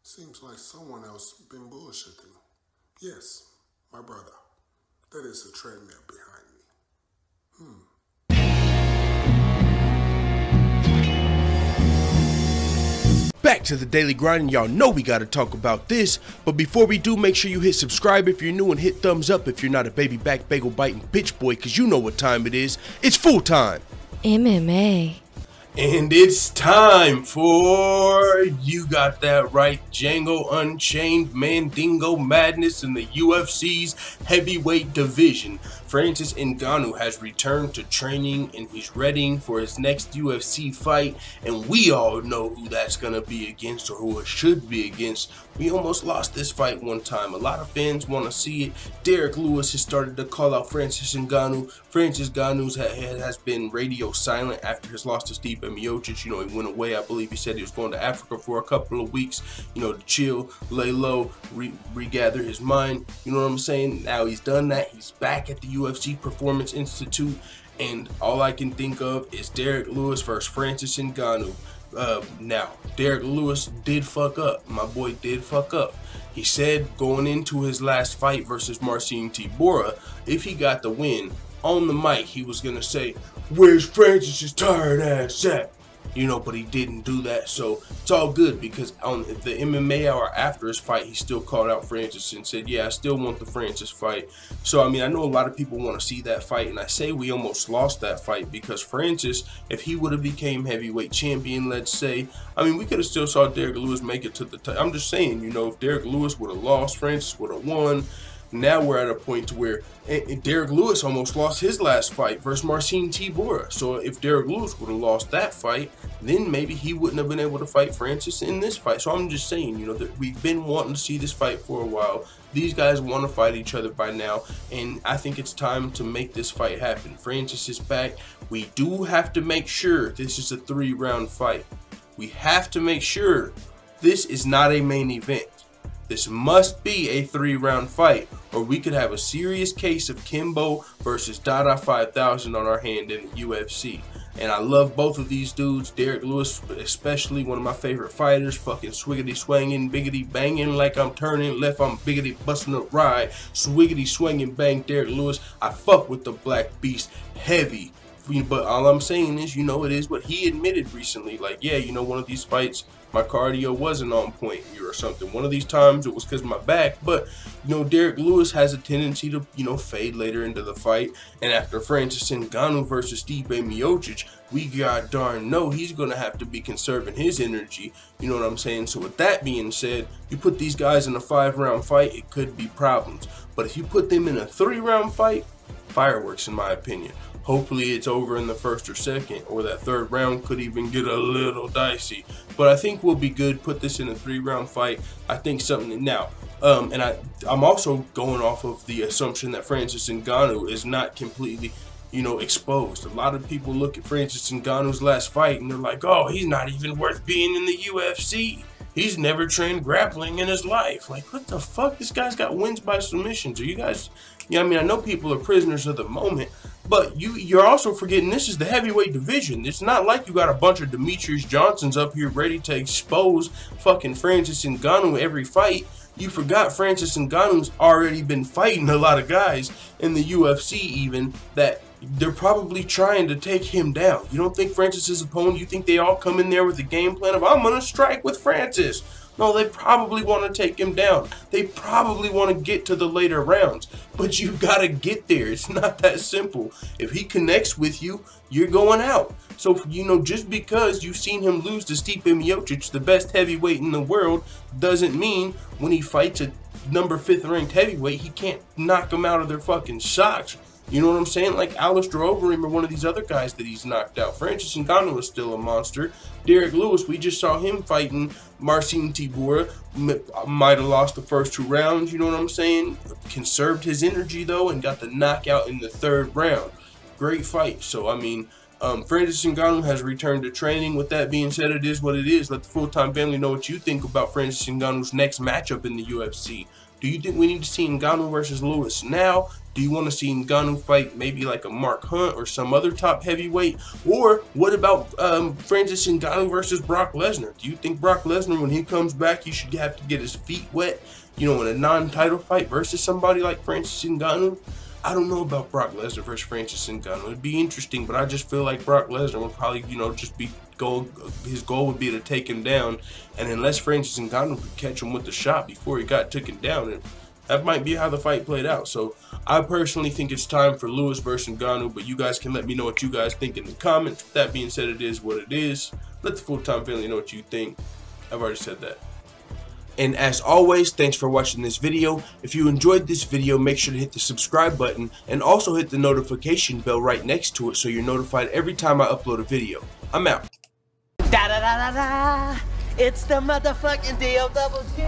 Seems like someone else been bullshitting. Yes, my brother. That is a treadmill behind me. Back to the daily grind, and y'all know we gotta talk about this. But before we do, make sure you hit subscribe if you're new and hit thumbs up if you're not a baby back bagel biting bitch boy, cause you know what time it is. It's full time. MMA. And it's time for, you got that right, Django Unchained Mandingo Madness in the UFC's heavyweight division. Francis Ngannou has returned to training and he's readying for his next UFC fight, and we all know who that's gonna be against, or who it should be against. We almost lost this fight one time. A lot of fans want to see it. Derrick Lewis has started to call out Francis Ngannou. Francis Ngannou has been radio silent after his loss to Stipe Miocic. You know, he went away. I believe he said he was going to Africa for a couple of weeks, you know, to chill, lay low, regather his mind. You know what I'm saying? Now he's done that. He's back at the UFC Performance Institute, and all I can think of is Derrick Lewis versus Francis Ngannou. Now, Derrick Lewis did fuck up. My boy did fuck up. He said going into his last fight versus Marcin Tybura, if he got the win, on the mic he was gonna say, "Where's Francis's tired ass at?" You know, but he didn't do that, so it's all good, because on the MMA Hour after his fight, he still called out Francis and said, yeah, I still want the Francis fight. So, I mean, I know a lot of people want to see that fight, and I say we almost lost that fight because Francis, if he would have became heavyweight champion, let's say, I mean, we could have still saw Derrick Lewis make it to the title. I'm just saying, you know, if Derrick Lewis would have lost, Francis would have won. Now we're at a point to where Derrick Lewis almost lost his last fight versus Marcin Tybura. So if Derrick Lewis would have lost that fight, then maybe he wouldn't have been able to fight Francis in this fight. So I'm just saying, you know, that we've been wanting to see this fight for a while. These guys want to fight each other by now, and I think it's time to make this fight happen. Francis is back. We do have to make sure this is a 3-round fight. We have to make sure this is not a main event. This must be a 3-round fight, or we could have a serious case of Kimbo versus Dada 5000 on our hand in the UFC. And I love both of these dudes. Derrick Lewis, especially, one of my favorite fighters. Fucking swiggity swanging, biggity banging like I'm turning left. I'm biggity busting up right. Swiggity swinging bang. Derrick Lewis. I fuck with the Black Beast heavy. But all I'm saying is, you know, it is what he admitted recently. Like, yeah, you know, one of these fights, my cardio wasn't on point here or something. One of these times it was because of my back. But, you know, Derrick Lewis has a tendency to, you know, fade later into the fight. And after Francis Ngannou versus Stipe Miocic, we god darn know he's going to have to be conserving his energy. You know what I'm saying? So with that being said, you put these guys in a 5-round fight, it could be problems. But if you put them in a 3-round fight, fireworks in my opinion. Hopefully it's over in the first or second, or that 3rd round could even get a little dicey. But I think we'll be good. Put this in a 3-round fight. I think something now. And I'm also going off of the assumption that Francis Ngannou is not completely, you know, exposed. A lot of people look at Francis Ngannou's last fight and they're like, oh, he's not even worth being in the UFC. He's never trained grappling in his life. Like, what the fuck? This guy's got wins by submissions. Are you guys, yeah, I mean, I know people are prisoners of the moment, but you're also forgetting this is the heavyweight division. It's not like you got a bunch of Demetrius Johnsons up here ready to expose fucking Francis Ngannou every fight. You forgot Francis Ngannou's already been fighting a lot of guys in the UFC even that they're probably trying to take him down. You don't think Francis's opponent, you think they all come in there with a game plan of, I'm going to strike with Francis. No, they probably want to take him down. They probably want to get to the later rounds. But you've got to get there. It's not that simple. If he connects with you, you're going out. So, you know, just because you've seen him lose to Stipe Miocic, the best heavyweight in the world, doesn't mean when he fights a number 5th ranked heavyweight, he can't knock them out of their fucking socks. You know what I'm saying? Like Alistair Overeem or one of these other guys that he's knocked out. Francis Ngannou is still a monster. Derrick Lewis, we just saw him fighting Marcin Tybura. Might have lost the first 2 rounds, you know what I'm saying? Conserved his energy, though, and got the knockout in the 3rd round. Great fight. So, I mean, Francis Ngannou has returned to training. With that being said, it is what it is. Let the full-time family know what you think about Francis Ngannou's next matchup in the UFC. Do you think we need to see Ngannou versus Lewis now? Do you want to see Ngannou fight maybe like a Mark Hunt or some other top heavyweight? Or what about Francis Ngannou versus Brock Lesnar? Do you think Brock Lesnar, when he comes back, he should have to get his feet wet, you know, in a non-title fight versus somebody like Francis Ngannou? I don't know about Brock Lesnar versus Francis Ngannou. It'd be interesting, but I just feel like Brock Lesnar would probably, you know, just be his goal would be to take him down, and unless Francis Ngannou could catch him with the shot before he got taken down, and that might be how the fight played out. So I personally think it's time for Lewis versus Ngannou, but you guys can let me know what you guys think in the comments. With that being said, it is what it is. Let the full-time family know what you think. I've already said that. And as always, thanks for watching this video. If you enjoyed this video, make sure to hit the subscribe button and also hit the notification bell right next to it so you're notified every time I upload a video. I'm out. Da da da da da! It's the motherfucking DOWG!